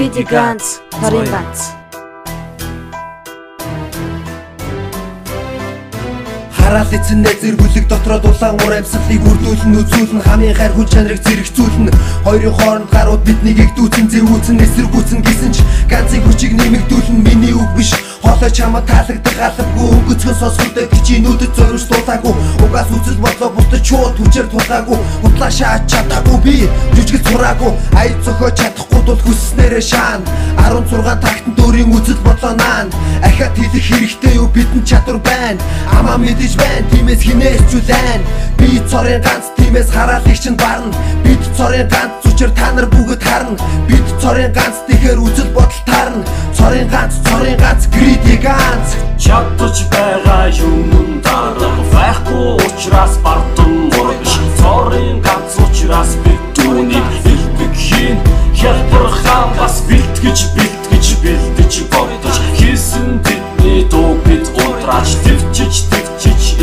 Greedy ганц, нарийн ганц. Хараал эцэнэ зэргүүлэг дотроо дулаан ур амьсгалыг үрдүүлэн үзүүлэн хамгийн хайр хүн чанарыг зэрэгцүүлэн хоёрын хооронд гарууд биднийг игдүүцэн зэвүүцэн эсэргүүцэн гэсэн ч ганцын хүчийг нэмэгдүүлэн миний үг биш хоолой чамаа таалагдах албагүй өнгөцгөн сонсготой гिचинүүдэд зориулж дуудаагүй угаас үзэл бодлоо бутаж шууд хүчээр тулаагүй хутлаа шааж чадаагүй би жүжигэл сураагүй аяд зохиож чадахгүй тул хүсснээрээ шаан 16 тагтанд өөрийн үзэл бодлоо наан ахаад хэлэх хэрэгтэй юу бидэнд чадвар байна амаа мэдэж байна тиймээс хинээс зүлэн би цорын ганц тиймээс хараалыг чинь барна бид цорын ганц зүчээр та нар бүгд харна бид цорын ганц тэгэхээр үзэл бодол таарна цорын ганц greedy ганц чадж байгаа юм дараа байхгүй учраас бардам мөрөж цорын ганц учраас бид түүнийг хэлдэг хийн хялбархан бас бэлтгэж бодож хийсэн тэдний дуу бид унтрааж твчиж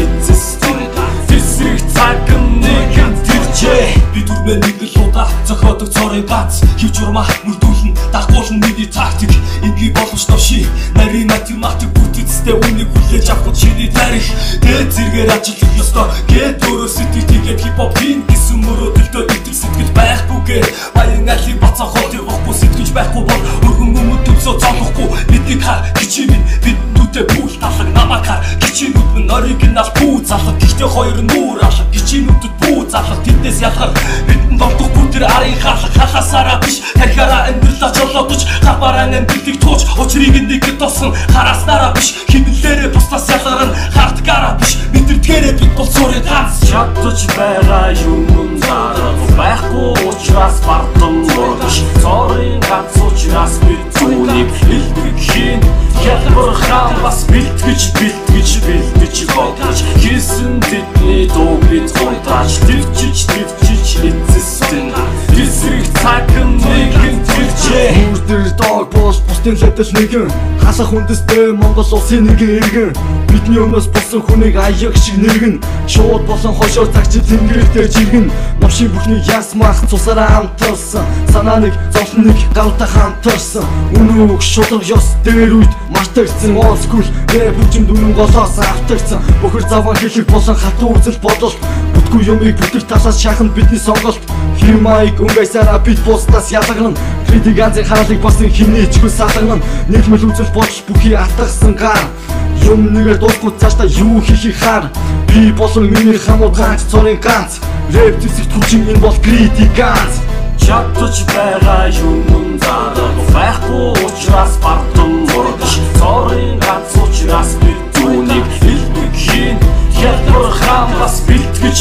эцэстэн тэсрэг цаг нэгэн тэрчээ би түрмээ нэг л удаа зохиодог цорын ганц хивж урмаа мөрдүүлэн дагуулн миний тактик ингийн боломж товши нарийн математик бүтцтэй үнийг хүлээж авах чиний тарих дээд зэргээр ажиллах ёстой гэд өөрөө сэтгэлгээд хипхоп хийн гэсэн мөрөөдөлтөд итэр сэтгэл байхгүйгээр баян али бацаа хот явахгүй сэтгэж байхгүй бол өргөн өмнө төвсөө цолохгүй бидний хаа гिचинийн бид нүдэ бүл талаг намакар гिचинүүд минь оригинал бүү залах гэхдээ хоёр нүүр алах гिचинүүдэд бүү залах тэднээс ялгар бидэнд олдох бүтэр арын халахасараа биш тархиараа амьдралаа жолоодож хапараа амьдралыг тууч учрыг нэгэд тосон хараснараа биш химнэлээрээ бусдаас ялгарна хардгараа биш мэдэрдгээрээ бид бол цорын ганц чадж байгаа юм дараа байхгүй учраас бардам мөрөж цорын ганц учраас бид түүнийг хэлдэг хийн хялбархан бас бэлтгэж бодож хийсэн тэдний дуу бид унтрааж твчиж эцэстэн тэсрэг цаг нэгэн тэрчээ Үрдэр дог бусдын лэтэл нэгэн хасах үндэстэй Монгол улсын нэгэн иргэн бидний өмнөөс болсон хүнийг аяг шиг нэргэн шууд болон хошоор цагч тэнгэр дээр жиргэн новшин бүхний ясмах цусараа хамтарсан санаа нэг зовлон нэг гавта хамтарсан үнэн үг шудраг ёс дээр үед мартагдсан old school рэп хүчинд үнэн голоос автагдсан бохир заван хэлэх болон хатуу үзэл бодол бүтгүй юмыг бүтэх талаас шаханд бидний сонголт химайк өнгөсараа бит бусдаас ялгарна greedy ганцын хараалыг басан хинээчгүй салгана нийлмэл үзэл бодол бүхий атгсан гар юм нэгээр дуусгүй цаашдаа юу хийхийг хар би болон миний хамууд ганц цорын ганц рэп зэвсэг түвчин энэ бол greedy ганц чадж байгаа юм дараа байхгүй учраас бардам мөрөж цорын ганц учраас бид түүнийг хэлдэг хийн хялбархан бас бэлтгэж